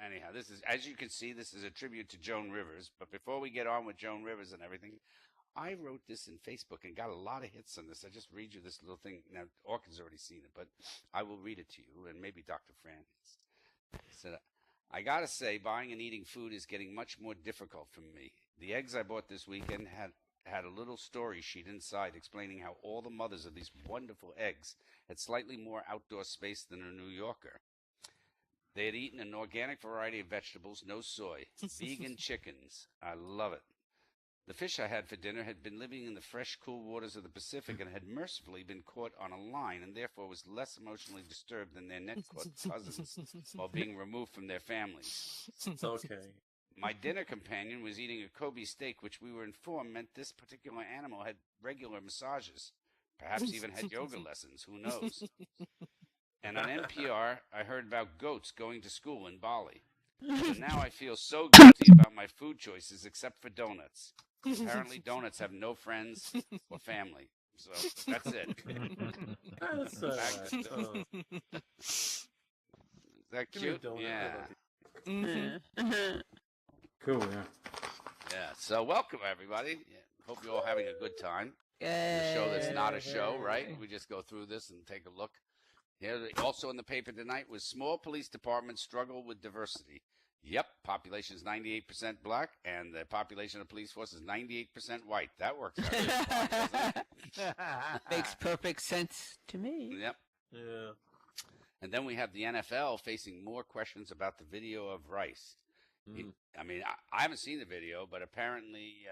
anyhow, this is, as you can see, this is a tribute to Joan Rivers. But before we get on with Joan Rivers and everything, I wrote this in Facebook and got a lot of hits on this. I just read you this little thing. Now, Orkin's already seen it, but I will read it to you, and maybe Dr. Fran has. It said, I gotta say, buying and eating food is getting much more difficult for me. The eggs I bought this weekend had a little story sheet inside explaining how all the mothers of these wonderful eggs had slightly more outdoor space than a New Yorker. They had eaten an organic variety of vegetables, no soy, vegan chickens. I love it. The fish I had for dinner had been living in the fresh, cool waters of the Pacific and had mercifully been caught on a line and therefore was less emotionally disturbed than their net-caught cousins while being removed from their families. Okay. My dinner companion was eating a Kobe steak, which we were informed meant this particular animal had regular massages, perhaps even had yoga lessons, who knows. And on NPR, I heard about goats going to school in Bali. And now I feel so guilty about my food choices except for donuts. Apparently, donuts have no friends or family. So that's it. Is that cute? Yeah. Cool, yeah. Yeah. So welcome, everybody. Yeah. Hope you're all having a good time. The show that's not a show, right? We just go through this and take a look. Here, also in the paper tonight was small police departments struggle with diversity. Yep, population is 98% black, and the population of police force is 98% white. That works out just fine, doesn't it? Makes perfect sense to me. Yep. Yeah. And then we have the NFL facing more questions about the video of Rice. I haven't seen the video, but apparently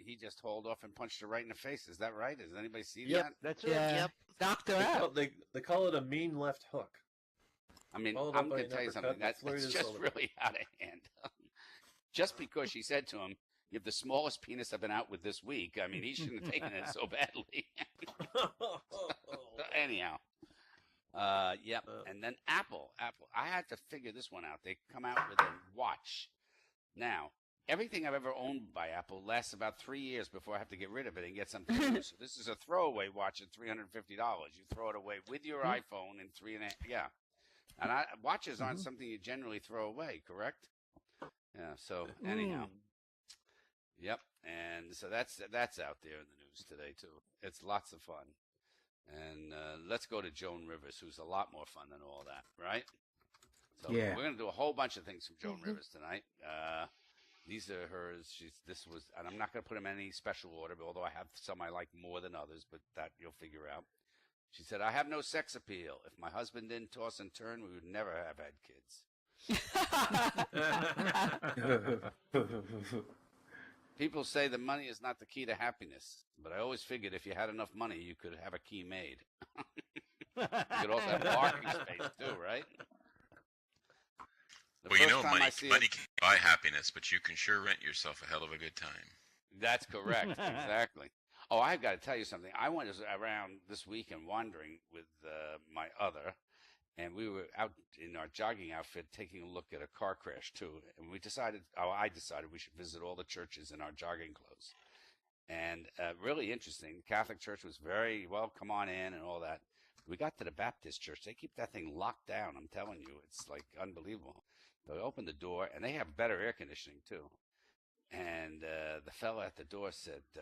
he just hauled off and punched her right in the face. Is that right? Has anybody seen that? That's right. Yep. Knocked her out. They call it a mean left hook. I mean, I'm going to tell you something. That's just really out of hand. Just because she said to him, you have the smallest penis I've been out with this week. I mean, he shouldn't have taken it so badly. Anyhow. Yep. And then Apple. I had to figure this one out. They come out with a watch. Now, everything I've ever owned by Apple lasts about 3 years before I have to get rid of it and get something new. So this is a throwaway watch at $350. You throw it away with your iPhone in 3.5. Yeah. And watches aren't something you generally throw away, correct? Yeah. So anyhow. Yep. And so that's out there in the news today too. It's lots of fun. And let's go to Joan Rivers, who's a lot more fun than all that, right? So we're going to do a whole bunch of things from Joan Rivers tonight. These are hers. And I'm not going to put them in any special order, although I have some I like more than others, but that you'll figure out. She said, I have no sex appeal. If my husband didn't toss and turn, we would never have had kids. People say that money is not the key to happiness, but I always figured if you had enough money, you could have a key made. You could also have parking space too, right? Money can buy happiness, but you can sure rent yourself a hell of a good time. That's correct. Exactly. Oh, I've got to tell you something. I went around this weekend wandering with my other, and we were out in our jogging outfit taking a look at a car crash, too. And I decided we should visit all the churches in our jogging clothes. And really interesting. The Catholic Church was very, well, come on in and all that. We got to the Baptist Church. They keep that thing locked down. I'm telling you, it's like unbelievable. So we opened the door, and they have better air conditioning, too. And the fella at the door said, do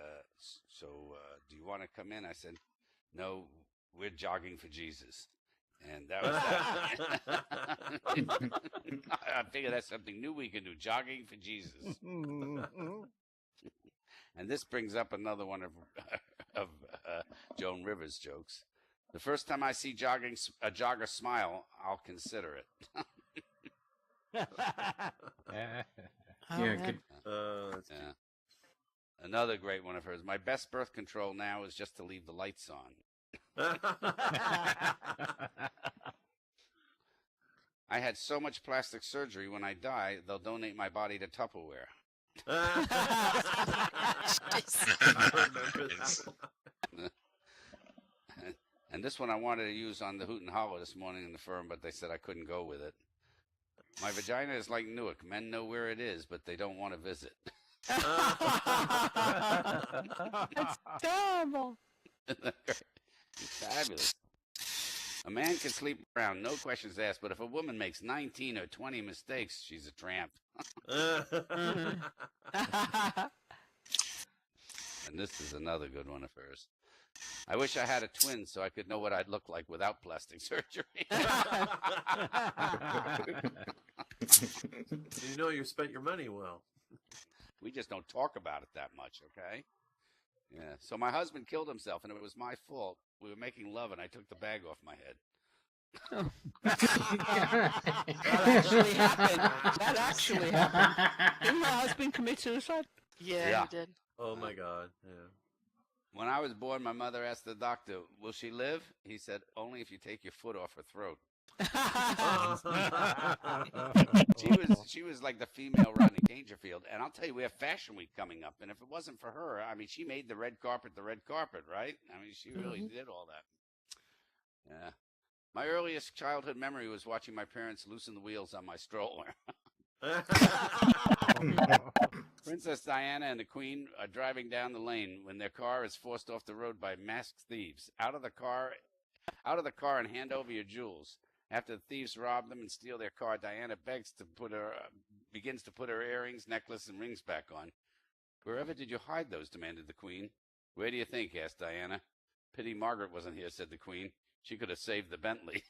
you want to come in? I said, no, we're jogging for Jesus. And that was that. I figure that's something new we can do, jogging for Jesus. And this brings up another one of Joan Rivers' jokes. The first time I see a jogger smile, I'll consider it. Good. Yeah. Another great one of hers. My best birth control now is just to leave the lights on. I had so much plastic surgery. When I die, they'll donate my body to Tupperware. And this one I wanted to use on the Hoot and Hollow this morning in the firm, but they said I couldn't go with it. My vagina is like Newark. Men know where it is, but they don't want to visit. That's terrible. Fabulous. A man can sleep around, no questions asked, but if a woman makes 19 or 20 mistakes, she's a tramp. Mhm. And this is another good one of hers. I wish I had a twin so I could know what I'd look like without plastic surgery. You know you spent your money well. We just don't talk about it that much, okay? Yeah. So my husband killed himself, and it was my fault. We were making love, and I took the bag off my head. That actually happened. That actually happened. Didn't my husband commit suicide? Yeah. He did. Oh my God. Yeah. When I was born, my mother asked the doctor, "Will she live?" He said, "Only if you take your foot off her throat." She was like the female Rodney Dangerfield. And I'll tell you, we have Fashion Week coming up, and if it wasn't for her, I mean, she made the red carpet, right? I mean, she really did all that. Yeah. My earliest childhood memory was watching my parents loosen the wheels on my stroller. Princess Diana and the Queen are driving down the lane when their car is forced off the road by masked thieves. Out of the car and hand over your jewels. After the thieves rob them and steal their car, Diana begins to put her earrings, necklace, and rings back on. "Wherever did you hide those?" demanded the Queen. "Where do you think?" asked Diana. "Pity Margaret wasn't here," said the Queen. "She could have saved the Bentley."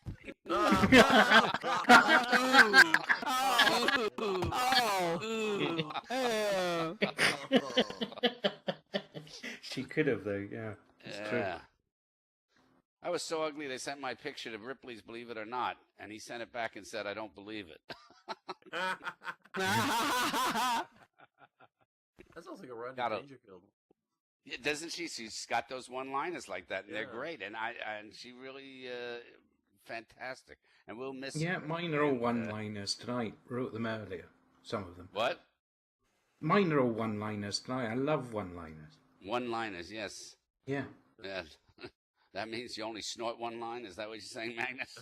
She could have, though, yeah. It's true. I was so ugly they sent my picture to Ripley's Believe It or Not, and he sent it back and said, "I don't believe it." That sounds like a Rodney Dangerfield. Yeah, doesn't she? She's got those one-liners like that, and they're Yeah. great. And she really fantastic. And we'll miss. Yeah, her. mine are all one-liners tonight. Wrote them earlier, some of them. What? Mine are all one-liners tonight. I love one-liners. One-liners, yes. Yeah. Yeah. That means you only snort one line? Is that what you're saying, Magnus?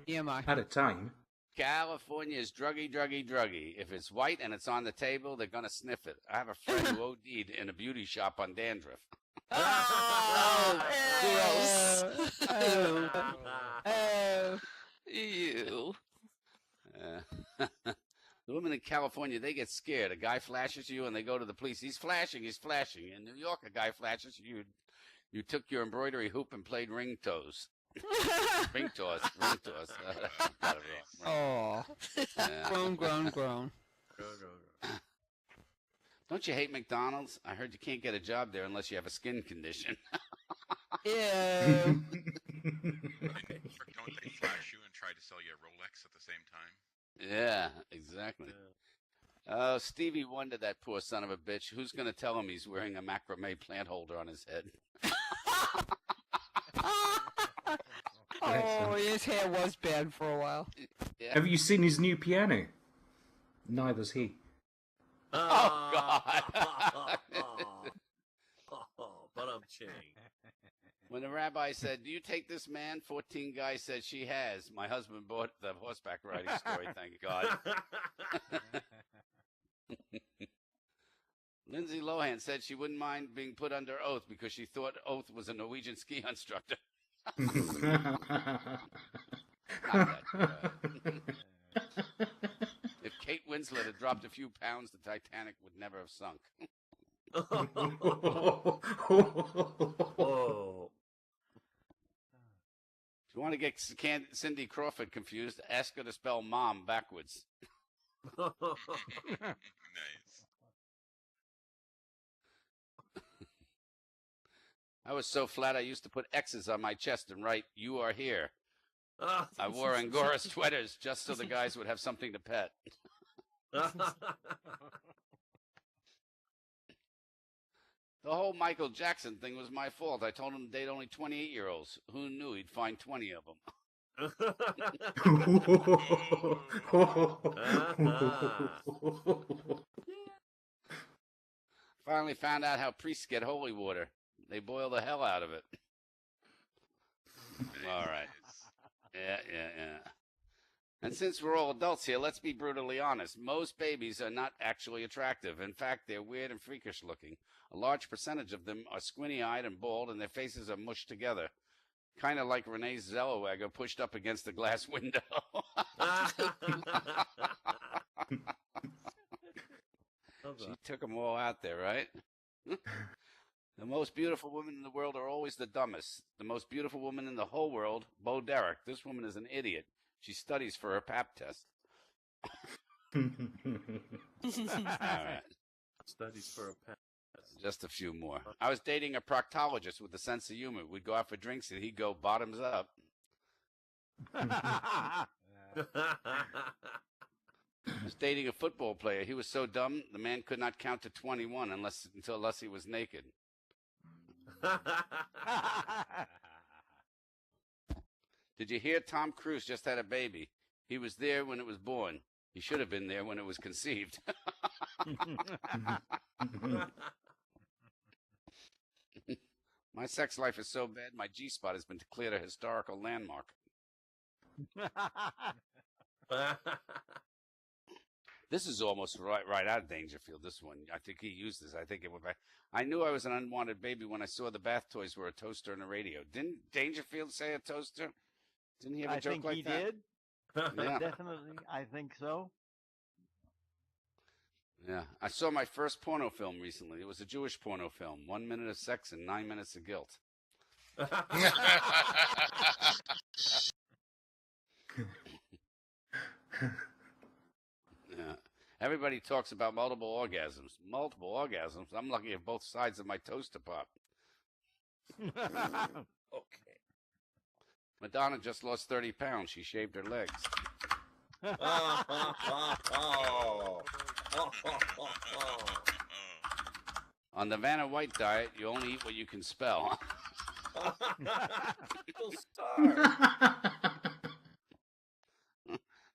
Yeah, Mark. At a time. California is druggy. If it's white and it's on the table, they're going to sniff it. I have a friend who OD'd in a beauty shop on dandruff. Oh, gross. Ew. The women in California, they get scared. A guy flashes you and they go to the police. He's flashing. In New York, a guy flashes you. You took your embroidery hoop and played ring toss. Oh. Grown. Don't you hate McDonald's? I heard you can't get a job there unless you have a skin condition. Yeah. Don't they flash you and try to sell you a Rolex at the same time? Yeah, exactly. Oh, Stevie Wonder, that poor son of a bitch. Who's going to tell him he's wearing a macrame plant holder on his head? Oh, his hair was bad for a while. Yeah. Have you seen his new piano? Neither's he. Oh, God. But I'm ching. When the rabbi said, "Do you take this man?" 14 guys said, "She has." My husband bought the horseback riding story, thank God. Lindsay Lohan said she wouldn't mind being put under oath because she thought Oath was a Norwegian ski instructor. Not that bad. If Kate Winslet had dropped a few pounds, the Titanic would never have sunk. Oh. If you want to get Cindy Crawford confused, ask her to spell mom backwards. Nice. I was so flat I used to put X's on my chest and write, "You are here." I wore Angora sweaters just so the guys would have something to pet. The whole Michael Jackson thing was my fault. I told him to date only 28-year-olds. Who knew he'd find 20 of them? Finally found out how priests get holy water. They boil the hell out of it. All right. Yeah. And since we're all adults here, let's be brutally honest. Most babies are not actually attractive. In fact, they're weird and freakish looking. A large percentage of them are squinty-eyed and bald, and their faces are mushed together. kind of like Renee Zellweger pushed up against the glass window. She took them all out there, right? The most beautiful women in the world are always the dumbest. The most beautiful woman in the whole world, Bo Derek. This woman is an idiot. She studies for her pap test. All right. Studies for a pen. Just a few more. I was dating a proctologist with a sense of humor. We'd go out for drinks and he'd go bottoms up. I was dating a football player. He was so dumb, the man could not count to 21 unless he was naked. Did you hear Tom Cruise just had a baby? He was there when it was born. He should have been there when it was conceived. My sex life is so bad, my G-spot has been declared a historical landmark. This is almost right out of Dangerfield, this one. I think he used this. I think it would be. I knew I was an unwanted baby when I saw the bath toys were a toaster and a radio. Didn't Dangerfield say a toaster? Didn't he have a joke like that? I think he did. Yeah. Definitely. I think so. Yeah. I saw my first porno film recently. It was a Jewish porno film. 1 minute of sex and 9 minutes of guilt. Yeah. Everybody talks about multiple orgasms. Multiple orgasms. I'm lucky if both sides of my toaster pop. Okay. Madonna just lost 30 pounds. She shaved her legs. On the Vanna White diet, you only eat what you can spell. People starve.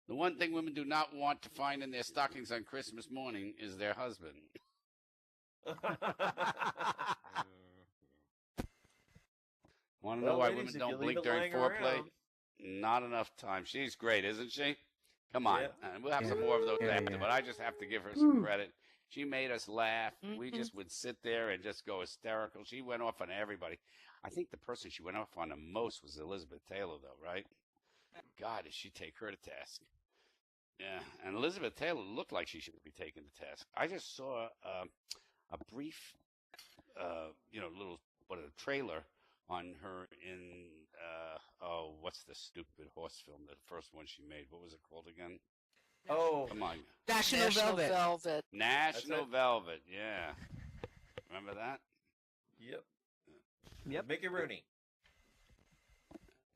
The one thing women do not want to find in their stockings on Christmas morning is their husband. Want to know why women don't blink during foreplay? Not enough time. She's great, isn't she? Come on. Yeah. We'll have some more of those after, but I just have to give her some credit. She made us laugh. We just would sit there and just go hysterical. She went off on everybody. I think the person she went off on the most was Elizabeth Taylor, though, right? God, did she take her to task? Yeah, and Elizabeth Taylor looked like she should be taken to task. I just saw a brief, little trailer on her in what's the stupid horse film? The first one she made. What was it called again? Oh, Come on, National Velvet. National Velvet. Yeah, remember that? Yep. Mickey Rooney.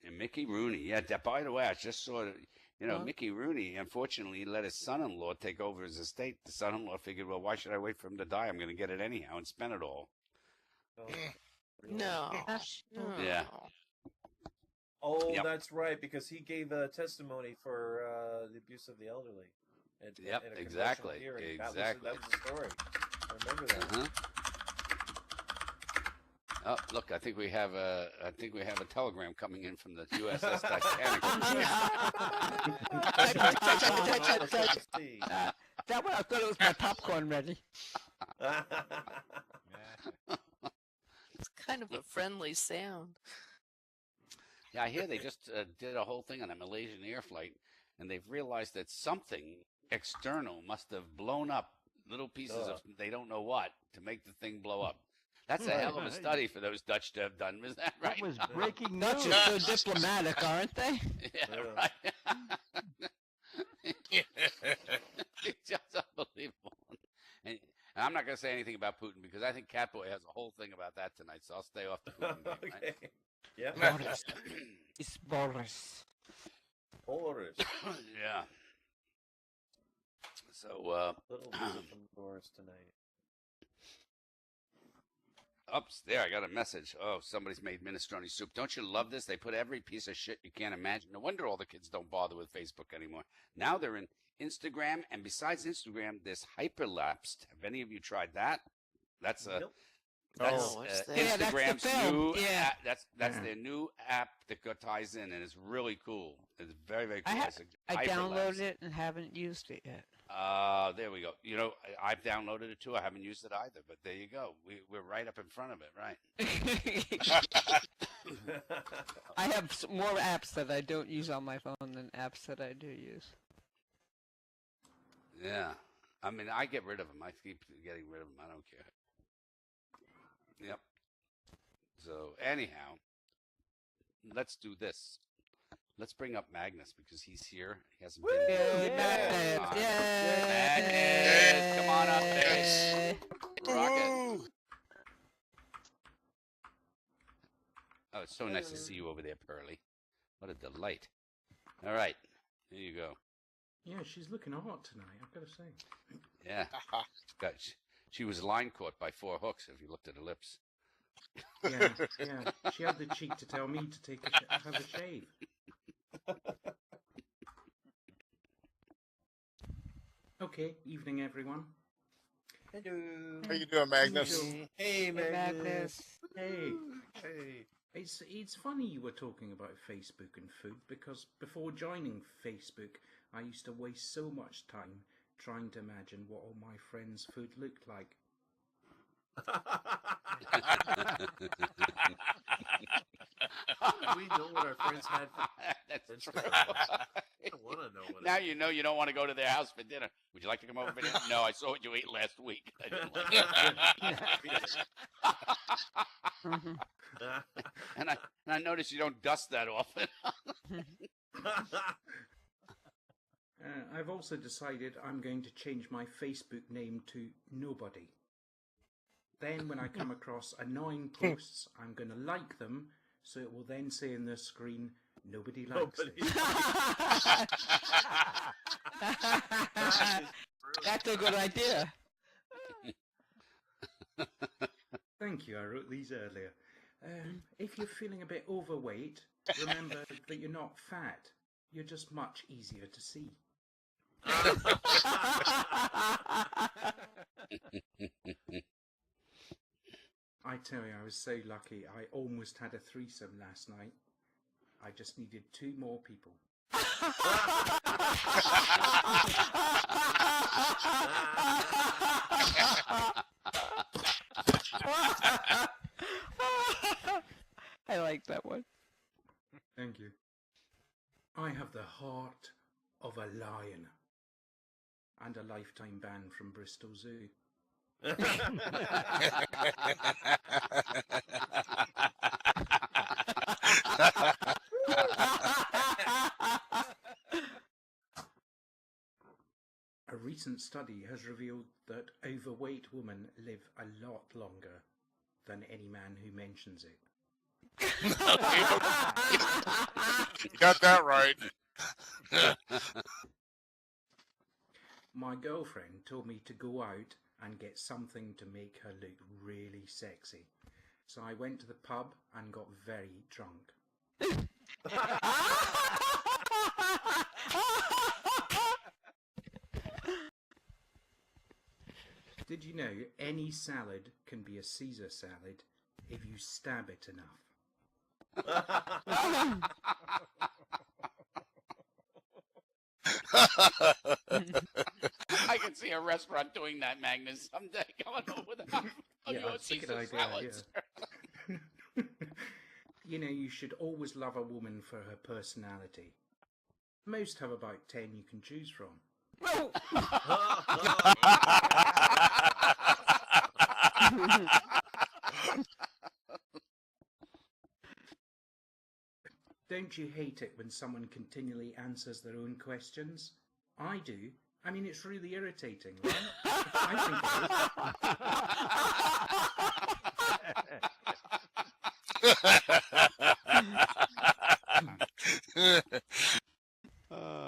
And Mickey Rooney. Yeah. By the way, I just saw it. Mickey Rooney, unfortunately, let his son-in-law take over his estate. The son-in-law figured, well, why should I wait for him to die? I'm going to get it anyhow and spend it all. Oh, No. Yeah. Oh, Yep. that's right, because he gave a testimony for the abuse of the elderly. Yep, in a exactly. congressional hearing. Exactly. That was the story. I remember that. Uh-huh. Oh, look! I think we have a telegram coming in from the USS Titanic. That one, I thought it was my popcorn ready. It's kind of a friendly sound. Yeah, I hear they just did a whole thing on a Malaysian air flight, and they've realized that something external must have blown up little pieces of they don't know what to make the thing blow up. That's a hell of a study for those Dutch to have done. Is that right? That was breaking Dutch news. is so diplomatic, aren't they? Yeah, right. It's just unbelievable. And I'm not going to say anything about Putin because I think Catboy has a whole thing about that tonight, so I'll stay off the Putin game. Okay. Right? Yeah. Boris. It's Boris. Boris. Yeah. So, Little visit from Boris tonight. Oops, there, I got a message. Oh, somebody's made minestrone soup. Don't you love this? They put every piece of shit you can't imagine. No wonder all the kids don't bother with Facebook anymore. Now they're in Instagram, and besides Instagram, there's hyperlapsed. Have any of you tried that? That's a Nope. that's what's that? Yeah, that's the Instagram's film. new Yeah. app. That's their new app that ties in, and it's really cool. It's very, very cool. I It's downloaded hyperlapsed. it and haven't used it yet. There we go. I've downloaded it too. I haven't used it either, but there you go. We're right up in front of it, right? I have more apps that I don't use on my phone than apps that I do use. Yeah. I mean, I get rid of them. I keep getting rid of them. I don't care. Yep. So, anyhow, let's do this. Let's bring up Magnus because he's here. He hasn't been Yay, here. Magnus! Come on. Yay! Magnus, come on up, Yay! baby. Rock it. Oh, it's so nice to see you over there, Pearly. What a delight. All right. Here you go. Yeah, she's looking hot tonight, I've got to say. Yeah. She was line caught by 4 hooks if you looked at her lips. Yeah. She had the cheek to tell me to have a shave. Okay, evening everyone. Hello. How you doing, Magnus? Hey, Magnus. Hey. Hey. It's funny you were talking about Facebook and food because before joining Facebook, I used to waste so much time trying to imagine what all my friends' food looked like. We know what our friends had for That's true. I don't want to know what Now you know you don't want to go to their house for dinner. Would you like to come over for dinner? No, I saw what you ate last week. I didn't like it. Mhm. And I noticed you don't dust that often. I've also decided I'm going to change my Facebook name to Nobody. Then when I come across annoying posts, I'm going to like them, so it will then say in the screen, nobody likes this. That's a good idea. Thank you, I wrote these earlier. If you're feeling a bit overweight, remember that you're not fat. You're just much easier to see. I tell you, I was so lucky. I almost had a threesome last night. I just needed 2 more people. I like that one. Thank you. I have the heart of a lion. And a lifetime ban from Bristol Zoo. A recent study has revealed that overweight women live a lot longer than any man who mentions it. You got that right. My girlfriend told me to go out and get something to make her look really sexy. So I went to the pub and got very drunk. Did you know any salad can be a Caesar salad if you stab it enough? I can see a restaurant doing that, Magnus, someday. Going over the Yeah, your that's a good Caesar idea, salads. yeah. You know, you should always love a woman for her personality. Most have about 10 you can choose from. Don't you hate it when someone continually answers their own questions? I do. I mean, it's really irritating, right?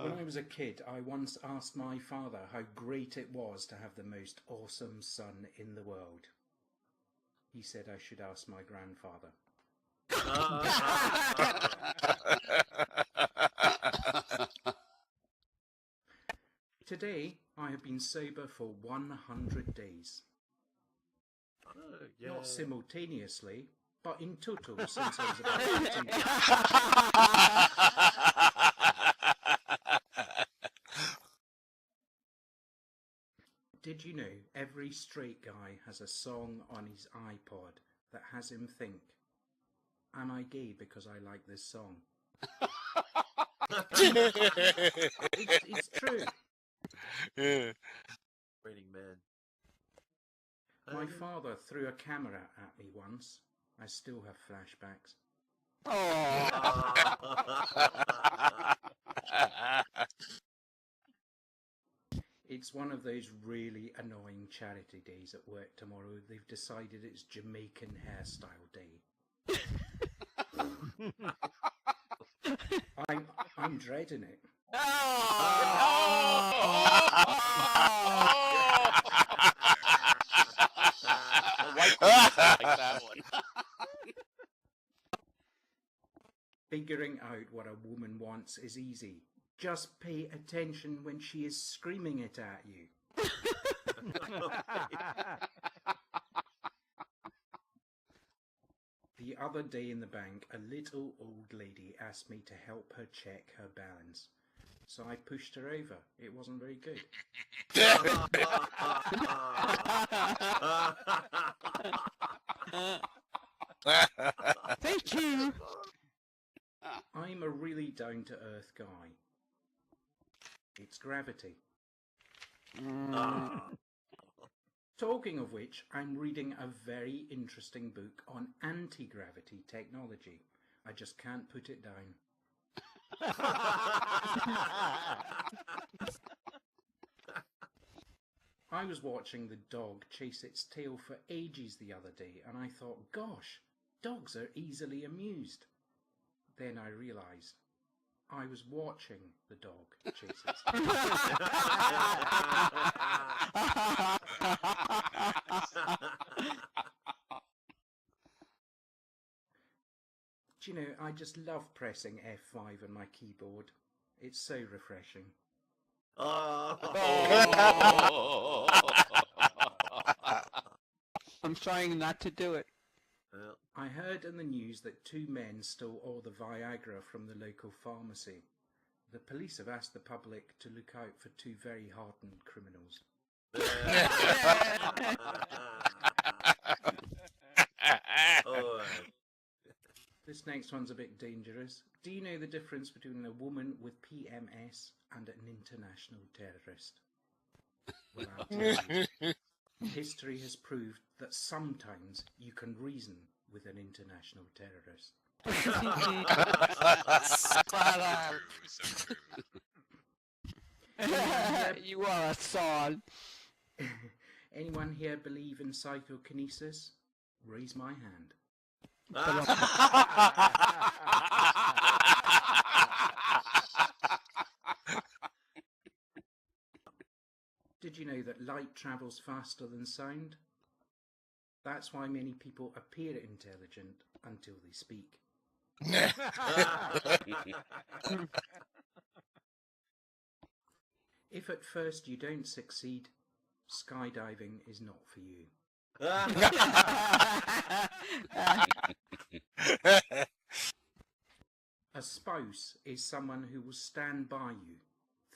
When I was a kid, I once asked my father how great it was to have the most awesome son in the world. He said I should ask my grandfather. Today, I have been sober for 100 days. Not simultaneously, but in total since I was about 15. Did you know every straight guy has a song on his iPod that has him think, am I gay because I like this song? It's true. Yeah. Raining men. My father threw a camera at me once. I still have flashbacks. Oh. It's one of those really annoying charity days at work tomorrow. They've decided it's Jamaican hairstyle day. I'm dreading it. White people like that one. Figuring out what a woman wants is easy. Just pay attention when she is screaming it at you. The other day in the bank, a little old lady asked me to help her check her balance. So I pushed her over. It wasn't very good. Thank you. I'm a really down-to-earth guy. It's gravity. Talking of which, I'm reading a very interesting book on anti-gravity technology. I just can't put it down. I was watching the dog chase its tail for ages the other day, and I thought, gosh, dogs are easily amused. Then I realised I was watching the dog chase its tail. Do you know, I just love pressing F5 on my keyboard. It's so refreshing. I'm trying not to do it. I heard in the news that 2 men stole all the Viagra from the local pharmacy. The police have asked the public to look out for 2 very hardened criminals. This next one's a bit dangerous. Do you know the difference between a woman with PMS and an international terrorist? Well, I'll tell you. History has proved that sometimes you can reason with an international terrorist. Spot on. So true. You are a sod. Anyone here believe in psychokinesis? Raise my hand. Did you know that light travels faster than sound? That's why many people appear intelligent until they speak. If at first you don't succeed, skydiving is not for you. A spouse is someone who will stand by you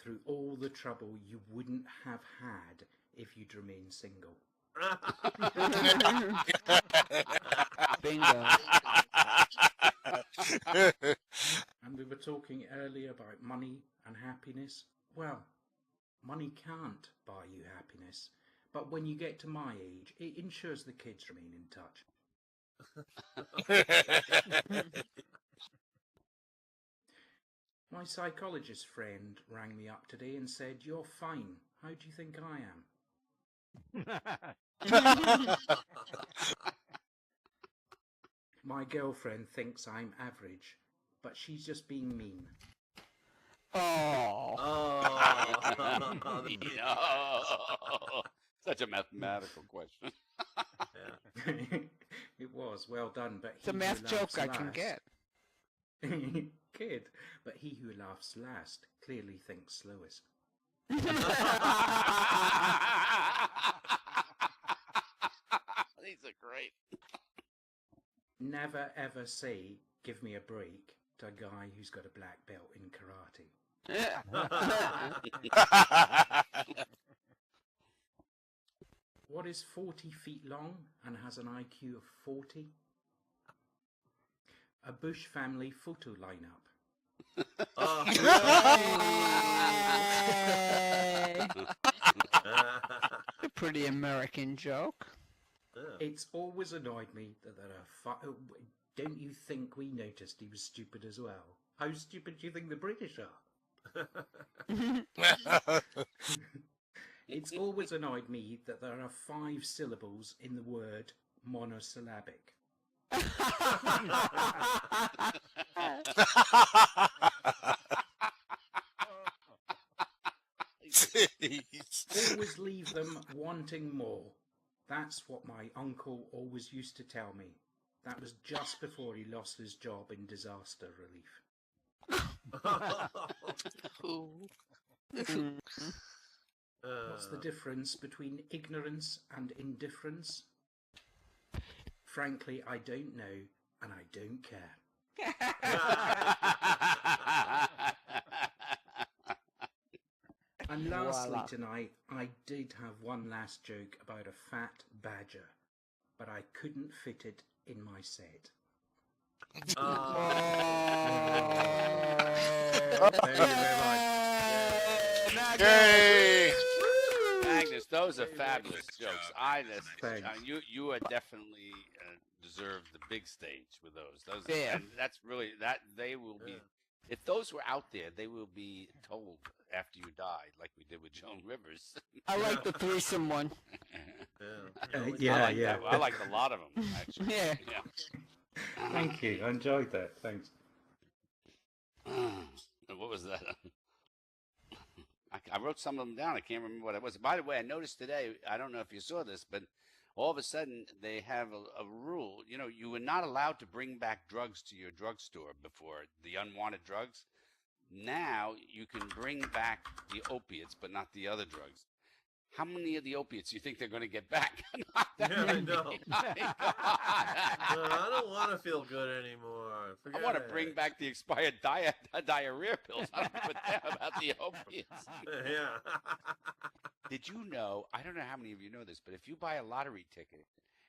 through all the trouble you wouldn't have had if you'd remained single. Bingo. And we were talking earlier about money and happiness. Well, money can't buy you happiness, but when you get to my age, it ensures the kids remain in touch. My psychologist friend rang me up today and said, "You're fine. How do you think I am?" My girlfriend thinks I'm average, but she's just being mean. Oh. Such a mathematical question. It was well done, but It's a math joke I can get. Kid, but he who laughs last clearly thinks slowest. These are great. Never ever say, "Give me a break," to a guy who's got a black belt in karate. What is 40 feet long and has an IQ of 40? a Bush family photo lineup. Oh. Hey. A pretty American joke. It's always annoyed me that there are don't you think we noticed he was stupid as well? How stupid do you think the British are? It's always annoyed me that there are 5 syllables in the word monosyllabic. Always leave them wanting more. That's what my uncle always used to tell me. That was just before he lost his job in disaster relief. What's the difference between ignorance and indifference? Frankly, I don't know, and I don't care. And lastly Voila. tonight, I did have one last joke about a fat badger, but I couldn't fit it in my set. Thank you very much. Yay! Magnus, those are fabulous jokes. Thanks. You are definitely deserve the big stage with those. Yeah. And that's really that they will be. If those were out there, they will be told after you died, like we did with Joan Rivers. I like the threesome one. I like a lot of them, actually. Yeah. Thank you. I enjoyed that. Thanks. What was that? I wrote some of them down. I can't remember what it was. By the way, I noticed today, I don't know if you saw this, but all of a sudden they have a rule. You know, you were not allowed to bring back drugs to your drugstore before, the unwanted drugs. Now you can bring back the opiates, but not the other drugs. How many of the opiates do you think they're going to get back? Not that Yeah, I many. know. My God. I don't want to feel good anymore. I want to bring back the expired diarrhea pills. I don't give a damn about the opiates. Yeah. Did you know, I don't know how many of you know this, but if you buy a lottery ticket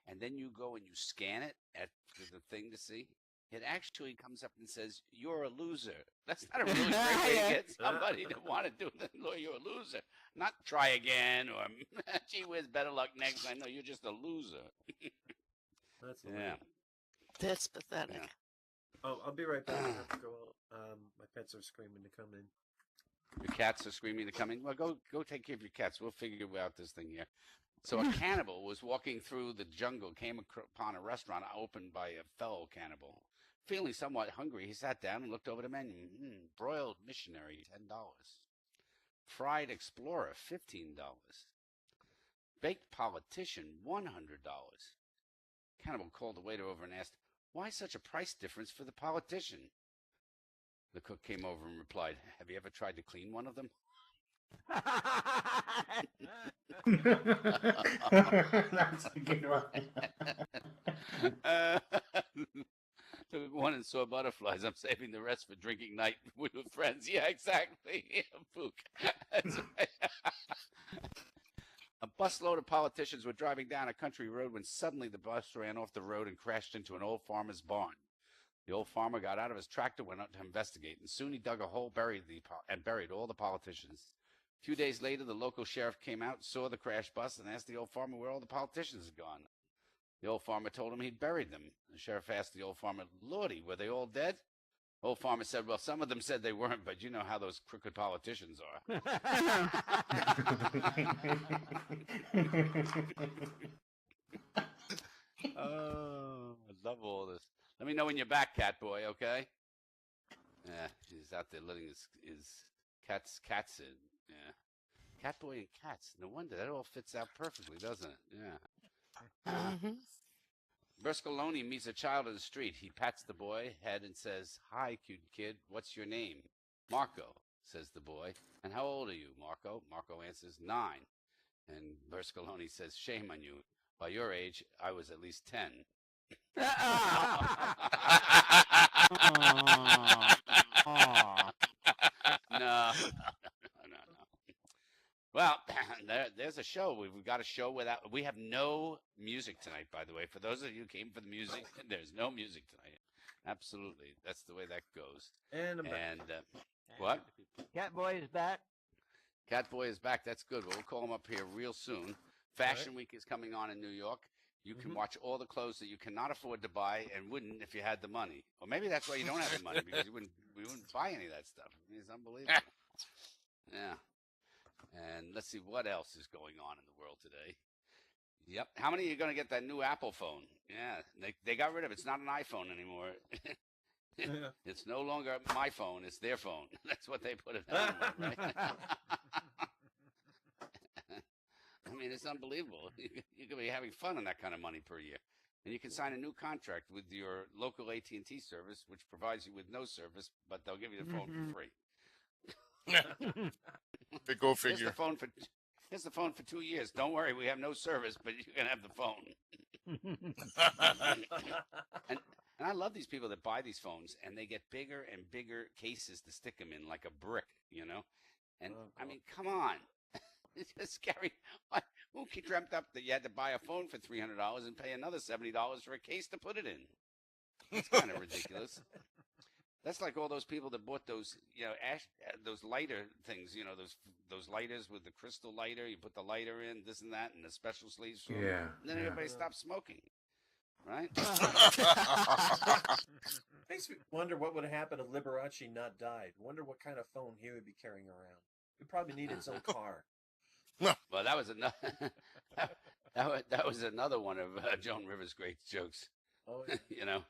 and then you go and you scan it at the thing to see, it actually comes up and says, you're a loser. That's not a really great way to get somebody to want to do that. You're a loser. Not try again or, gee whiz, better luck next. I know you're just a loser. That's Yeah. That's pathetic. Yeah. Oh, I'll be right back. I have to go out. My pets are screaming to come in. Your cats are screaming to come in. Well, go take care of your cats. We'll figure out this thing here. So a cannibal was walking through the jungle, came upon a restaurant opened by a fellow cannibal. Feeling somewhat hungry, he sat down and looked over the menu. Broiled missionary, $10. Fried explorer, $15. Baked politician, $100. Cannibal called the waiter over and asked, why such a price difference for the politician? The cook came over and replied, have you ever tried to clean one of them? That's a good one. Took one and saw butterflies. I'm saving the rest for drinking night with friends. Yeah, exactly. Yeah, Pook. That's right. A busload of politicians were driving down a country road when suddenly the bus ran off the road and crashed into an old farmer's barn. The old farmer got out of his tractor, went out to investigate, and soon he dug a hole, buried all the politicians. A few days later, the local sheriff came out, saw the crash bus, and asked the old farmer where all the politicians had gone. The old farmer told him he'd buried them. The sheriff asked the old farmer, Lordy, were they all dead? The old farmer said, well, some of them said they weren't, but you know how those crooked politicians are. Oh, I love all this. Let me know when you're back, cat boy, okay? Yeah, he's out there letting his cats in. Yeah. Cat boy and cats. No wonder. That all fits out perfectly, doesn't it? Yeah. Berscoloni meets a child in the street. He pats the boy head and says, hi, cute kid. What's your name? Marco, says the boy. And how old are you, Marco? Marco answers, 9. And Berscoloni says, shame on you. By your age, I was at least 10. No. Well, there's a show. We've got a show without. We have no music tonight, by the way. For those of you who came for the music, there's no music tonight. Absolutely. That's the way that goes. And I'm back. And what? Catboy is back. Catboy is back. That's good. We'll call him up here real soon. Fashion Week is coming on in New York. You can watch all the clothes that you cannot afford to buy and wouldn't if you had the money. Or maybe that's why you don't have the money, because we wouldn't buy any of that stuff. I mean, it's unbelievable. Yeah. And let's see what else is going on in the world today. Yep. How many of you are going to get that new Apple phone? Yeah. They got rid of it. It's not an iPhone anymore. It's no longer my phone. It's their phone. That's what they put it on, right? I mean, it's unbelievable. You could be having fun on that kind of money per year. And you can sign a new contract with your local AT&T service, which provides you with no service, but they'll give you the phone for free. Big go figure. Here's the phone for 2 years. Don't worry, we have no service, but you can have the phone. And I love these people that buy these phones, and they get bigger and bigger cases to stick them in, like a brick, you know? And, I mean, come on. It's just scary. Who dreamt up that you had to buy a phone for $300 and pay another $70 for a case to put it in? It's kind of ridiculous. That's like all those people that bought those, you know, those lighter things, you know, those lighters with the crystal lighter. You put the lighter in, this and that, and the special sleeves. Yeah. And then everybody stopped smoking, right? Makes me wonder what would happen if Liberace not died. Wonder what kind of phone he would be carrying around. He probably need his own car. Well, that was another. that was another one of Joan Rivers' great jokes. Oh, yeah. You know,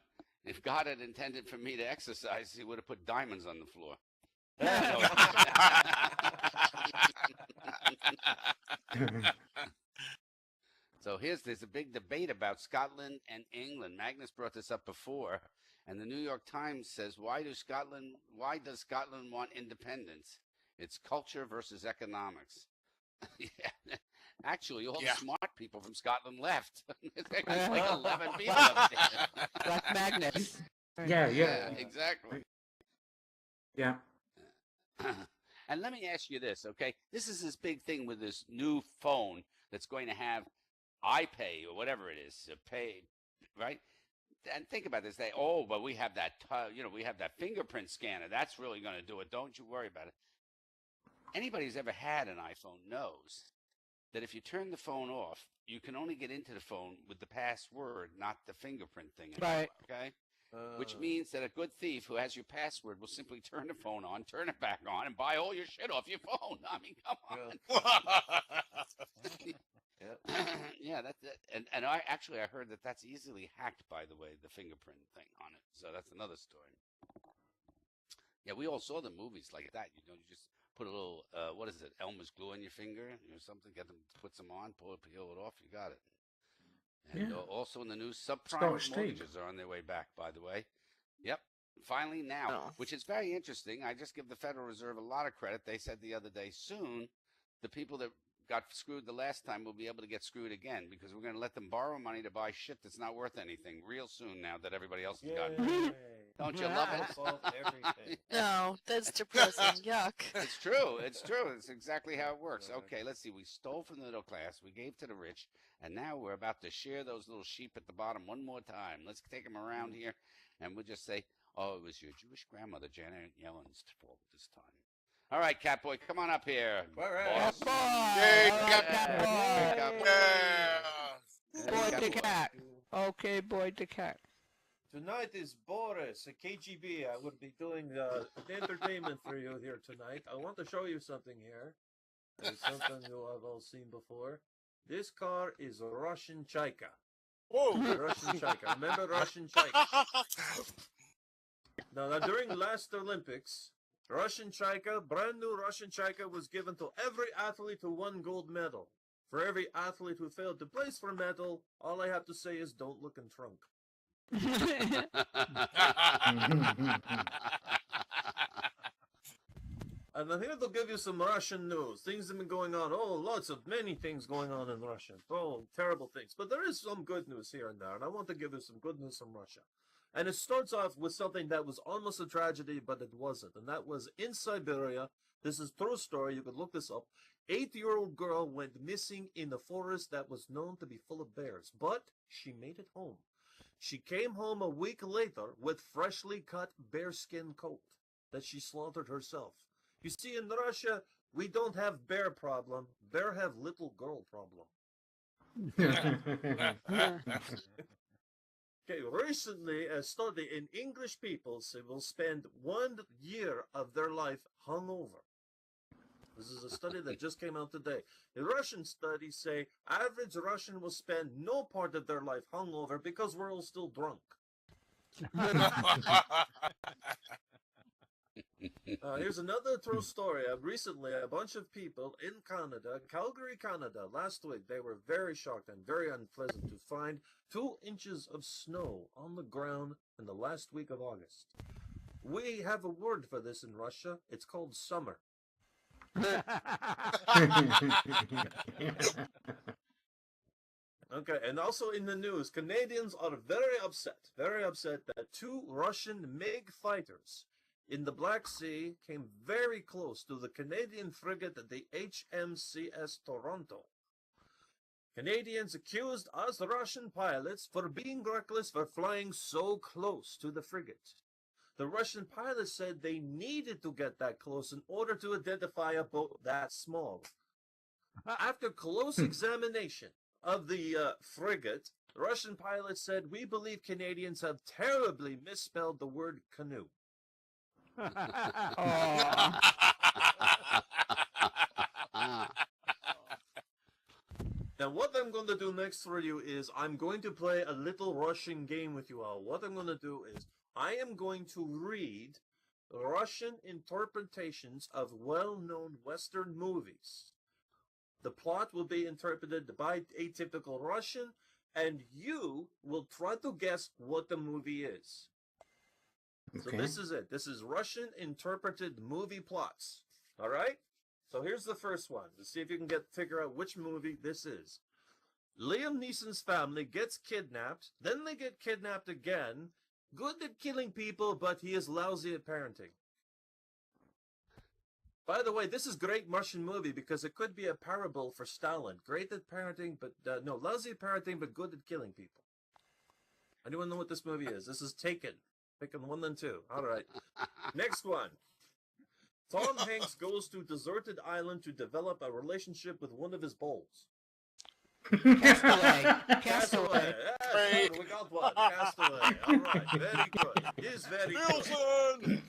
if God had intended for me to exercise, He would have put diamonds on the floor. So there's a big debate about Scotland and England. Magnus brought this up before, and the New York Times says, why does Scotland want independence? It's culture versus economics. Yeah. Actually, all the smart people from Scotland left. There's like 11 people up there. Like Magnus. Yeah, Exactly. Yeah. And let me ask you this, okay? This is this big thing with this new phone that's going to have iPay or whatever it is, pay, right? And think about this. But we have that, we have that fingerprint scanner. That's really going to do it. Don't you worry about it. Anybody who's ever had an iPhone knows that if you turn the phone off, you can only get into the phone with the password, not the fingerprint thing anymore, Right. okay? Which means that a good thief who has your password will simply turn the phone on, turn it back on, and buy all your shit off your phone. I mean, come on. Yeah, that's it. And I heard that that's easily hacked, by the way, the fingerprint thing on it. So that's another story. Yeah, we all saw the movies like that. You just put a little, what is it, Elmer's glue on your finger or something, get them, put some on, peel it off, you got it. And also in the news, subprime mortgages are on their way back, by the way. Yep. Finally now, which is very interesting. I just give the Federal Reserve a lot of credit. They said the other day, soon the people that got screwed the last time will be able to get screwed again, because we're going to let them borrow money to buy shit that's not worth anything real soon now that everybody else has gotten. Don't you love it? Solve everything. No, that's depressing. Yuck. It's true. It's true. It's exactly how it works. Okay, let's see. We stole from the middle class. We gave to the rich. And now we're about to share those little sheep at the bottom one more time. Let's take them around here. And we'll just say, oh, it was your Jewish grandmother, Janet Yellen's fault this time. All right, Catboy, come on up here. All right. Yay, Boy to cat. Okay, boy to cat. Tonight is Boris, a KGB. I will be doing entertainment for you here tonight. I want to show you something here. It's something you have all seen before. This car is a Russian Chaika. Whoa. Russian Chaika. Remember Russian Chaika? Now, during last Olympics, Russian Chaika, brand new Russian Chaika, was given to every athlete who won gold medal. For every athlete who failed to place for medal, all I have to say is don't look in trunk. And then here they'll give you some Russian news. Things have been going on. Oh, many things going on in Russia. Oh, terrible things. But there is some good news here and there, and I want to give you some good news from Russia. And it starts off with something that was almost a tragedy, but it wasn't. And that was in Siberia. This is a true story. You could look this up. 8-year-old girl went missing in the forest that was known to be full of bears, but she made it home. She came home a week later with freshly cut bearskin coat that she slaughtered herself. You see, in Russia, we don't have bear problem. Bear have little girl problem. Okay, recently, a study in English peoples will spend 1 year of their life hungover. This is a study that just came out today. The Russian studies say average Russian will spend no part of their life hungover because we're all still drunk. Here's another true story. Recently, a bunch of people in Canada, Calgary, Canada, last week, they were very shocked and very unpleasant to find 2 inches of snow on the ground in the last week of August. We have a word for this in Russia. It's called summer. Okay, and also in the news, Canadians are very upset that 2 Russian MiG fighters in the Black Sea came very close to the Canadian frigate, the HMCS Toronto. Canadians accused us Russian pilots for being reckless for flying so close to the frigate. The Russian pilots said they needed to get that close in order to identify a boat that small. After close examination of the frigate, the Russian pilots said, "We believe Canadians have terribly misspelled the word canoe." Now, what I'm going to do next for you is I'm going to play a little Russian game with you all. What I'm going to do is I am going to read Russian interpretations of well-known Western movies. The plot will be interpreted by atypical Russian, and you will try to guess what the movie is. So this is it. This is Russian interpreted movie plots. All right? So here's the first one. Let's see if you can figure out which movie this is. Liam Neeson's family gets kidnapped. Then they get kidnapped again. Good at killing people, but he is lousy at parenting. By the way, this is great Russian movie because it could be a parable for Stalin. Great at parenting, but no, lousy at parenting, but good at killing people. Anyone know what this movie is? This is Taken. Taken 1 and 2. All right. Next one. Tom Hanks goes to deserted island to develop a relationship with one of his bulls. Castaway. Castaway. Yes, we got one. Castaway. All right. Very good. Is very good.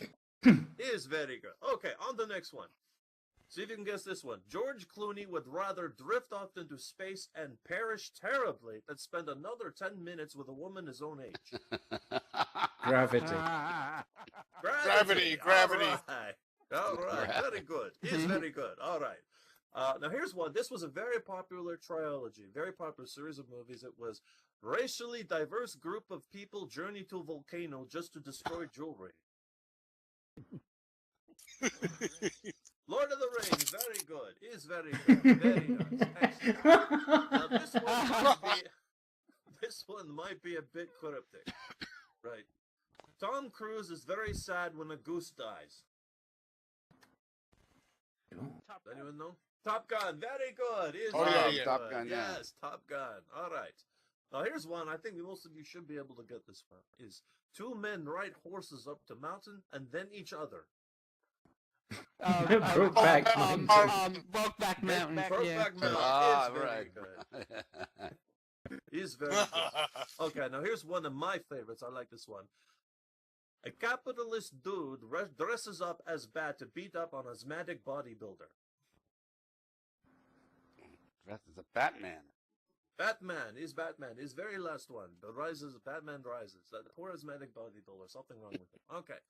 Is very good. Okay, on the next one. See if you can guess this one. George Clooney would rather drift off into space and perish terribly than spend another 10 minutes with a woman his own age. Gravity. Gravity. All right. Very good. Is very good. All right. Now here's one. This was a very popular trilogy, very popular series of movies. It was racially diverse group of people journey to volcano just to destroy jewelry. Lord of the Rings, very good. Is very good. Very nice. Excellent. Now this one might be a bit cryptic. Right. Tom Cruise is very sad when a goose dies. Anyone know? Top Gun, very good. Is yeah. Top Gun, yeah. Yes, Top Gun. All right. Now here's one. I think most of you should be able to get this one. Is 2 men ride horses up to mountain and then each other. Brokeback Brokeback Mountain. Brokeback Mountain Ah, is very right. good. Is very good. Okay, now here's one of my favorites. I like this one. A capitalist dude dresses up as Bat to beat up on asthmatic bodybuilder. Dressed as a Batman. Batman is very last one. Batman rises. That poor asthmatic bodybuilder. Something wrong with him. Okay.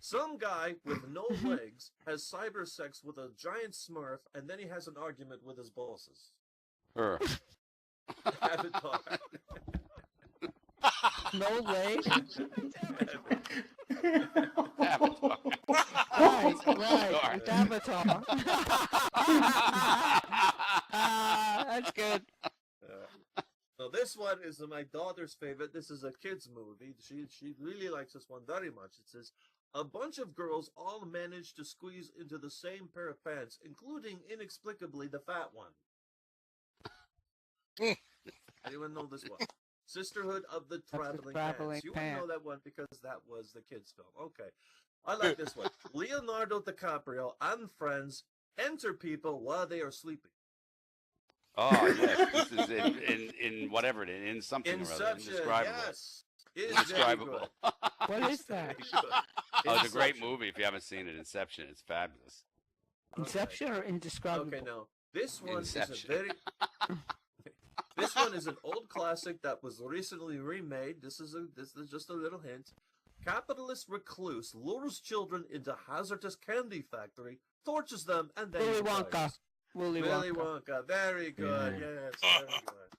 Some guy with no legs has cyber sex with a giant Smurf, and then he has an argument with his bosses. Her. Avatar. No way. Avatar. Right. It's Avatar. That's good. So this one is my daughter's favorite. This is a kid's movie. She really likes this one very much. It says, a bunch of girls all managed to squeeze into the same pair of pants, including, inexplicably, the fat one. Anyone know this one? Sisterhood of the Traveling Traveling Pants. You would know Pants. that one because that was the kids' film. Okay. I like this one. Leonardo DiCaprio and friends enter people while they are sleeping. Oh yes, this is in whatever it is, in something or other, Inception, indescribable. yes. It is Indescribable. What is that? very good. Oh, it's a great Inception. movie if you haven't seen it. Inception, it's fabulous. Inception or indescribable? Okay, now this one Inception. is a very. This one is an old classic that was recently remade. This is just a little hint. Capitalist recluse lures children into hazardous candy factory, tortures them, and then Willy retires. Wonka. Willy Willy Wonka. Wonka. Very good. Yes, very good.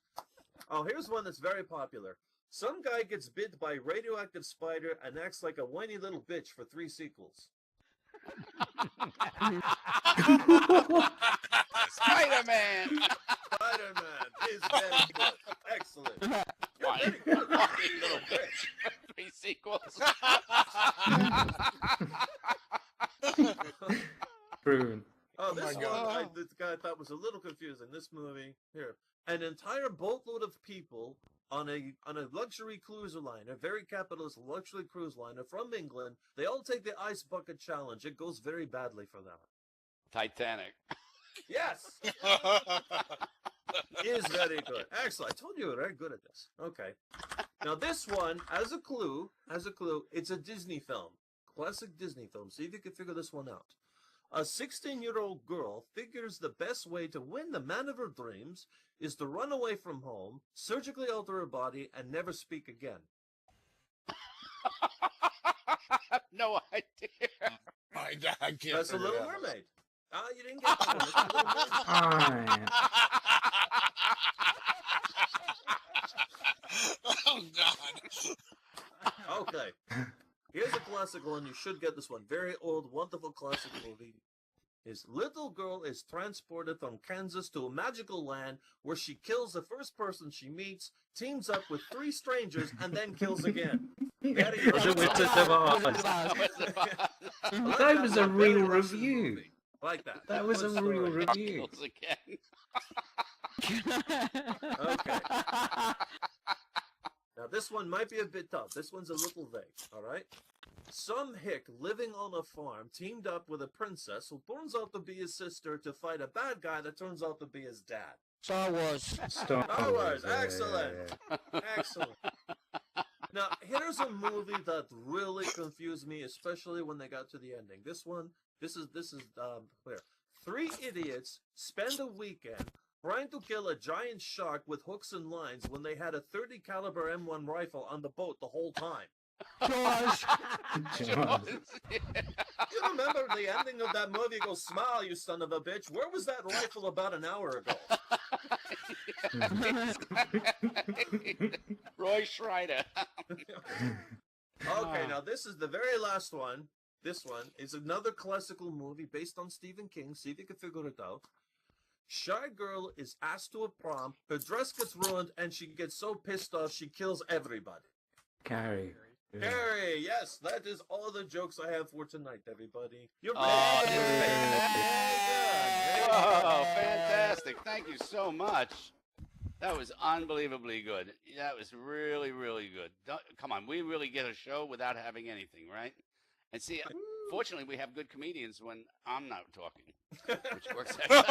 Oh, here's one that's very popular. Some guy gets bit by a radioactive spider and acts like a whiny little bitch for 3 sequels. Spider-Man. Spider-Man is very good. Excellent. You're very good. Little bitch. 3 sequels. Brilliant. Oh, this my one God. this guy thought was a little confusing. This movie here, an entire boatload of people on a luxury cruiser liner, a very capitalist luxury cruise liner from England. They all take the ice bucket challenge. It goes very badly for them. Titanic. Yes, is very good. Excellent. I told you you were very good at this. Okay. Now this one, as a clue, it's a Disney film, classic Disney film. See if you can figure this one out. A 16-year-old girl figures the best way to win the man of her dreams is to run away from home, surgically alter her body, and never speak again. I have no idea. I can't That's a figure Little that out. Mermaid. Ah, you didn't get that one. It's a Little Mermaid. Aye. Oh God. Okay. Here's a classic one. You should get this one. Very old, wonderful classic movie. His little girl is transported from Kansas to a magical land where she kills the first person she meets, teams up with 3 strangers, and then kills again. Very good. The Wizard of Oz. That was a Very real Russian review. movie. Like that. That was a Good real story. review. Kills again. Okay. Now this one might be a bit tough. This one's a little vague, all right? Some hick living on a farm teamed up with a princess who turns out to be his sister to fight a bad guy that turns out to be his dad. Star Wars. Star Star Wars, yeah, excellent. yeah, Excellent. Now, here's a movie that really confused me, especially when they got to the ending. This is where 3 idiots spend a weekend trying to kill a giant shark with hooks and lines when they had a 30 caliber M1 rifle on the boat the whole time. Jaws. yeah. You remember the ending of that movie? Go, smile, you son of a bitch. Where was that rifle about an hour ago? Roy Schreider. Okay, now this is the very last one. This one is another classical movie based on Stephen King. See if you can figure it out. Shy girl is asked to a prom. Her dress gets ruined, and she gets so pissed off she kills everybody. Carrie. Yeah. Carrie, yes, that is all the jokes I have for tonight, everybody. You're Oh, very this is good. Very good. Oh, fantastic. Thank you so much. That was unbelievably good. That was really, really good. Come on, we really get a show without having anything, right? And see, fortunately, we have good comedians when I'm not talking, which works out.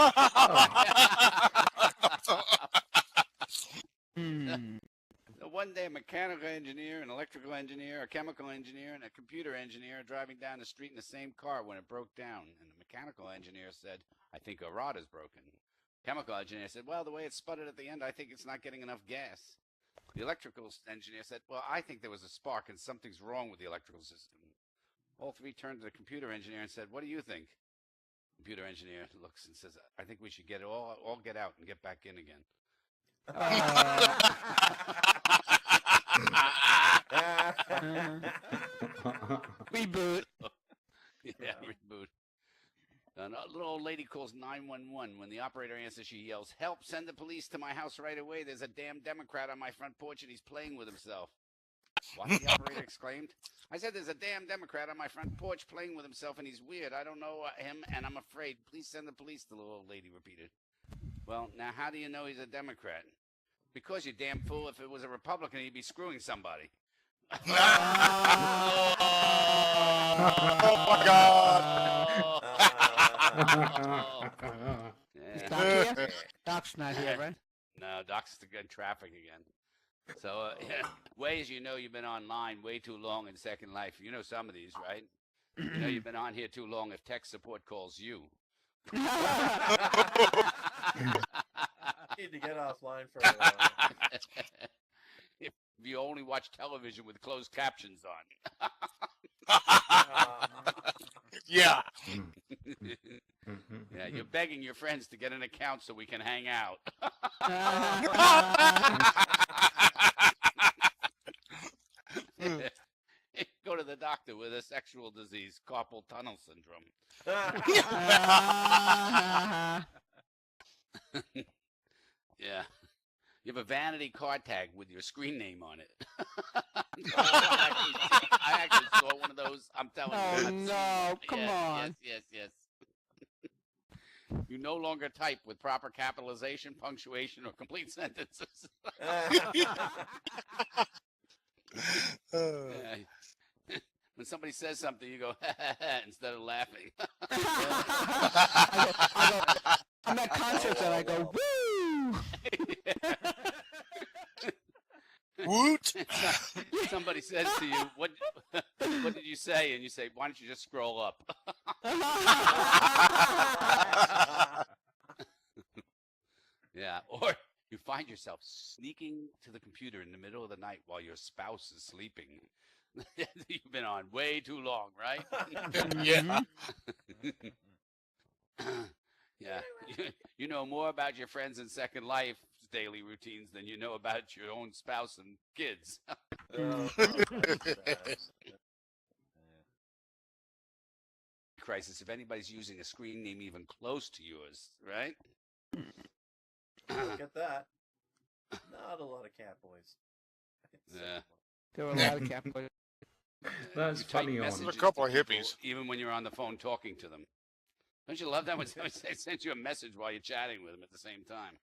One day, a mechanical engineer, an electrical engineer, a chemical engineer, and a computer engineer are driving down the street in the same car when it broke down. And the mechanical engineer said, I think a rod is broken. Chemical engineer said, well, the way it sputtered at the end, I think it's not getting enough gas. The electrical engineer said, well, I think there was a spark and something's wrong with the electrical system. All 3 turned to the computer engineer and said, what do you think? Computer engineer looks and says, I think we should all get out and get back in again. Reboot. Yeah, reboot. A little old lady calls 911. When the operator answers, she yells, help, send the police to my house right away. There's a damn Democrat on my front porch and he's playing with himself. What? The operator exclaimed. I said there's a damn Democrat on my front porch playing with himself and he's weird. I don't know him and I'm afraid. Please send the police, the little old lady repeated. Well, now how do you know he's a Democrat? Because you damn fool, if it was a Republican, he'd be screwing somebody. Oh my God. Is Yeah. Doc here? Doc's not here, right? No, Doc's in traffic again. So, yeah, ways you know you've been online way too long in Second Life. You know some of these, right? You know you've been on here too long if tech support calls you. Need to get offline for a while. If you only watch television with closed captions on. Yeah. Yeah, you're begging your friends to get an account so we can hang out. Go to the doctor with a sexual disease, carpal tunnel syndrome. Yeah. You have a vanity card tag with your screen name on it. I actually saw one of those. I'm telling you. Oh, I've seen no. one. Come Yes, on. Yes. You no longer type with proper capitalization, punctuation, or complete sentences. Yeah. When somebody says something, you go instead of laughing. I'm at concerts and I go, woo! Woot. Somebody says to you, what did you say? And you say, why don't you just scroll up? Yeah. Or you find yourself sneaking to the computer in the middle of the night while your spouse is sleeping. You've been on way too long, right? Yeah. Yeah. You know more about your friends in Second Life daily routines than you know about your own spouse and kids. Crisis, if anybody's using a screen name even close to yours, right? Look at that. Not a lot of cat boys. Yeah. There were a lot of cat boys. That's You type funny on. messages There's a couple to of people hippies. even when you're on the phone talking to them. Don't you love that when somebody sends you a message while you're chatting with them at the same time?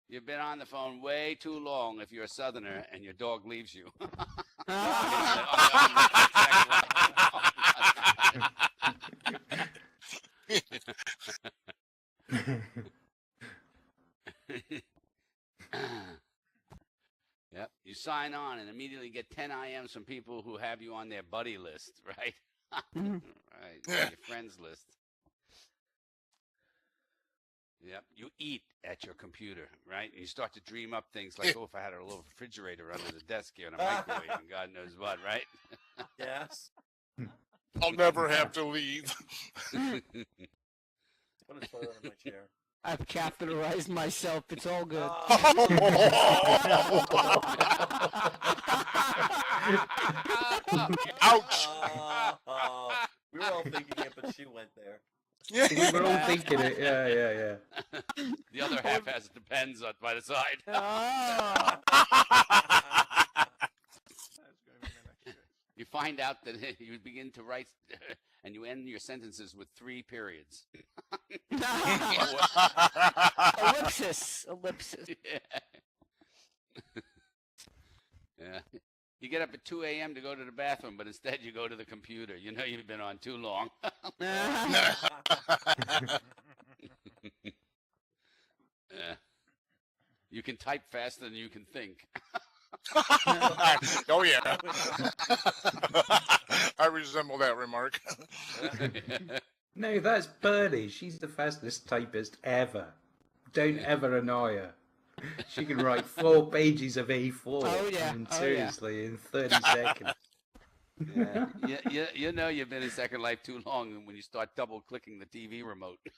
You've been on the phone way too long if you're a Southerner and your dog leaves you. Yep. You sign on and immediately get 10 IMs from people who have you on their buddy list, right? Right. Your friends list. Yep. You eat at your computer, right? And you start to dream up things like, oh, if I had a little refrigerator under the desk here and a microwave and God knows what, right? Yes. I'll never have to leave. Put a toilet in my chair. I've catheterized myself. It's all good. Ouch. We were all thinking it, but she went there. We were all thinking it. Yeah. The other half has depends on by the side. You find out that you begin to write, and you end your sentences with 3 periods. Ellipsis. Yeah. You get up at 2 a.m. to go to the bathroom, but instead you go to the computer. You know you've been on too long. Yeah. You can type faster than you can think. Oh yeah. I resemble that remark. No, that's Bernie. She's the fastest typist ever. Don't ever annoy her. She can write 4 pages of A4. Oh, yeah. I mean, Oh, seriously, in 30 seconds. Yeah. You know you've been in Second Life too long when you start double clicking the TV remote. Did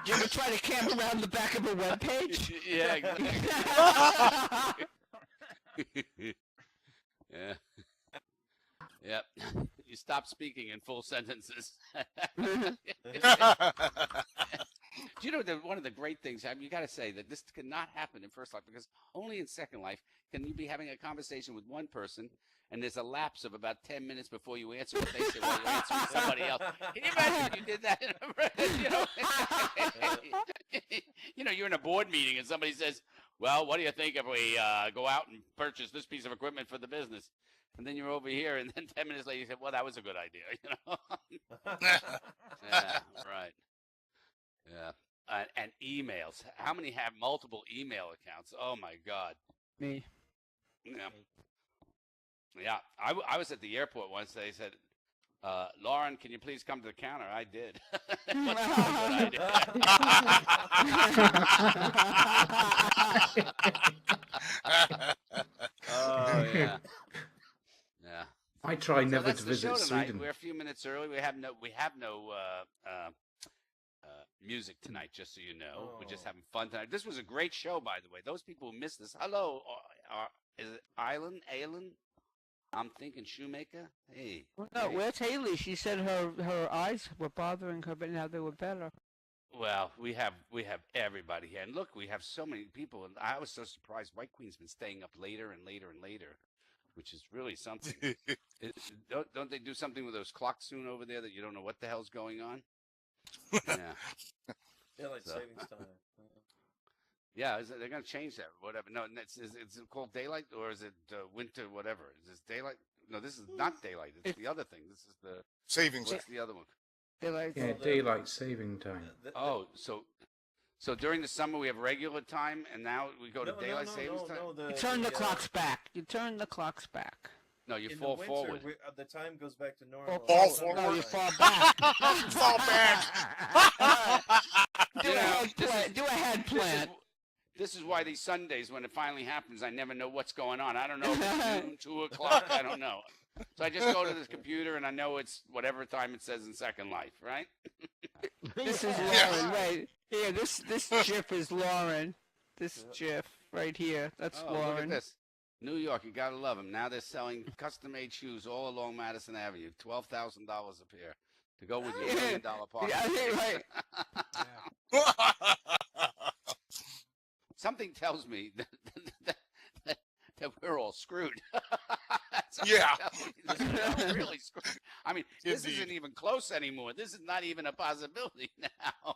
you ever try to camp around the back of a web page? Yeah. Exactly. Yeah. Yep. You stop speaking in full sentences. Do you know that one of the great things, I mean, you got to say that this cannot happen in First Life because only in Second Life can you be having a conversation with one person and there's a lapse of about 10 minutes before you answer what they say while you're answering somebody else. Can you imagine if you did that? You're in a board meeting and somebody says, well, what do you think if we go out and purchase this piece of equipment for the business? And then you're over here, and then 10 minutes later you say, well, that was a good idea. Yeah, right. Yeah. And emails. How many have multiple email accounts? Oh, my God. Me. Yeah. Yeah. I was at the airport once. They said, Lauren, can you please come to the counter? I did. Oh, yeah. Yeah. I try So never that's to the show visit tonight. Sweden. We're a few minutes early. We have no music tonight, just so you know. We're just having fun tonight. This was a great show, by the way. Those people who missed this, hello. Is it Island? I'm thinking Shoemaker. Hey. No, where's Haley? She said her eyes were bothering her, but now they were better. Well, we have everybody here, and look, we have so many people, and I was so surprised. White Queen's been staying up later and later and later, which is really something. Don't they do something with those clocks soon over there that you don't know what the hell's going on? Yeah. Daylight savings time. Yeah, they're going to change that, whatever. No, is it called daylight, or is it winter, whatever? Is this daylight? No, this is not daylight. It's the other thing. This is the Savings. What's the other one? Daylight. Yeah, daylight saving time. Oh, so during the summer we have regular time, and now we go to daylight savings time? You turn the clocks back. You turn the clocks back. No, you in fall the winter, forward. the time goes back to normal. Fall No, forward. you fall back. Fall back. Do a head plant. This is why these Sundays, when it finally happens, I never know what's going on. I don't know if it's noon, 2 o'clock. I don't know. So I just go to this computer, and I know it's whatever time it says in Second Life, right? This is Lauren, right here. This GIF is Lauren. This GIF right here. That's Oh, look at Lauren. this. New York, you gotta love them. Now they're selling custom-made shoes all along Madison Avenue, $12,000 a pair to go with your $1 million party. Yeah, I think, right. Something tells me that we're all screwed. Yeah. We're really screwed. I mean, this Indeed. isn't even close anymore. This is not even a possibility now.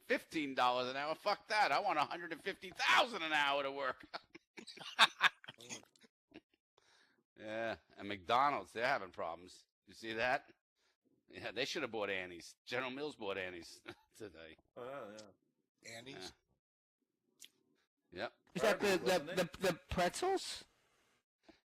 $15 an hour. Fuck that. I want $150,000 an hour to work. Yeah, and McDonald's, they're having problems. You see that? Yeah, they should have bought Annie's. General Mills bought Annie's today. Oh, yeah. Annie's. Yep. Is that Barbie, wasn't it? the pretzels?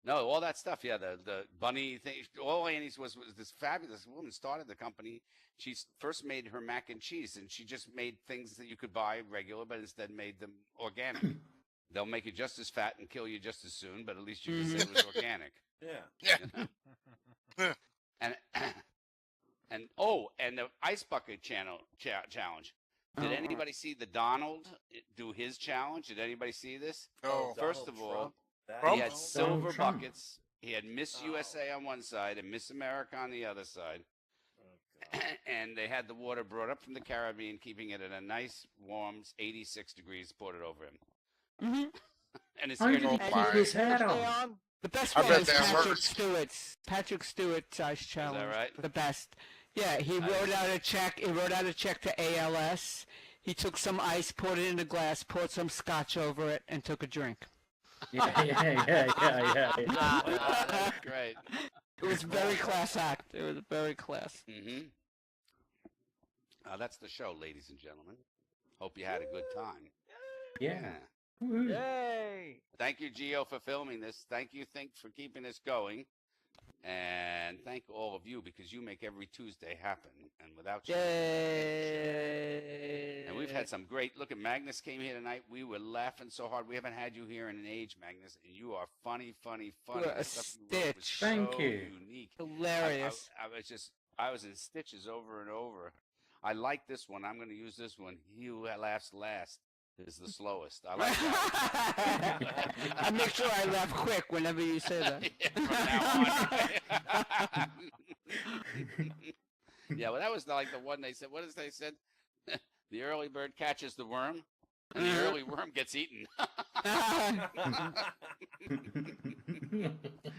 No, all that stuff. Yeah, the bunny thing. All Annie's was this fabulous woman started the company. She first made her mac and cheese, and she just made things that you could buy regular, but instead made them organic. They'll make you just as fat and kill you just as soon, but at least you can say it was organic. Yeah. Yeah. And the ice bucket challenge. Did anybody see the Donald do his challenge? Did anybody see this? Oh. First Donald of all, Trump. That- he Trump? had silver Donald Trump. buckets. He had Miss USA on one side and Miss America on the other side. Oh, God. And they had the water brought up from the Caribbean, keeping it at a nice, warm 86 degrees, poured it over him. Mm-hmm. And his How hair did he didn't keep my- fly. his hair on? The best I one bet is that Patrick hurts. Stewart's. Patrick Stewart's ice challenge. right? The best. Yeah, he wrote out a check. He wrote out a check to ALS. He took some ice, poured it in a glass, poured some scotch over it, and took a drink. Yeah. That's great. It was very class act. It was very class. Mm-hmm. That's the show, ladies and gentlemen. Hope you had a good time. Yeah. Yeah. Yay! Thank you, Gio, for filming this. Thank you, Think, for keeping this going. And thank all of you, because you make every Tuesday happen. And without you... Yay! And we've had some great... Look, at Magnus came here tonight. We were laughing so hard. We haven't had you here in an age, Magnus. And you are funny. You're a The stuff you wrote was stitch. Thank so you. unique. Hilarious. I was in stitches over and over. I like this one. I'm going to use this one. He who laughs last is the slowest. I like that. I make sure I laugh quick whenever you say that. From now on. Yeah, well, that was like the one they said. What is they said? The early bird catches the worm, and the early worm gets eaten. No,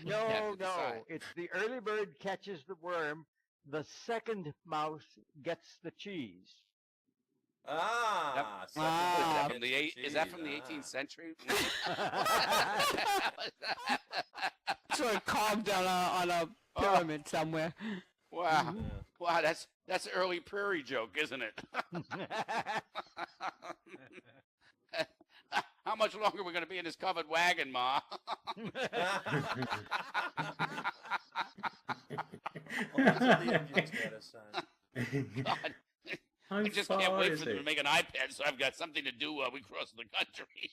no. decide. It's the early bird catches the worm. The second mouse gets the cheese. Ah, second What is one that Ah. from gets the cheese. is that from the Ah. 18th century? Sort of carved on a pyramid somewhere. Wow, Yeah. wow, that's an early prairie joke, isn't it? How much longer are we going to be in this covered wagon, Ma? Well, that's what the engines gotta say. God, How I just far can't wait is for them it? to make an iPad so I've got something to do while we cross the country.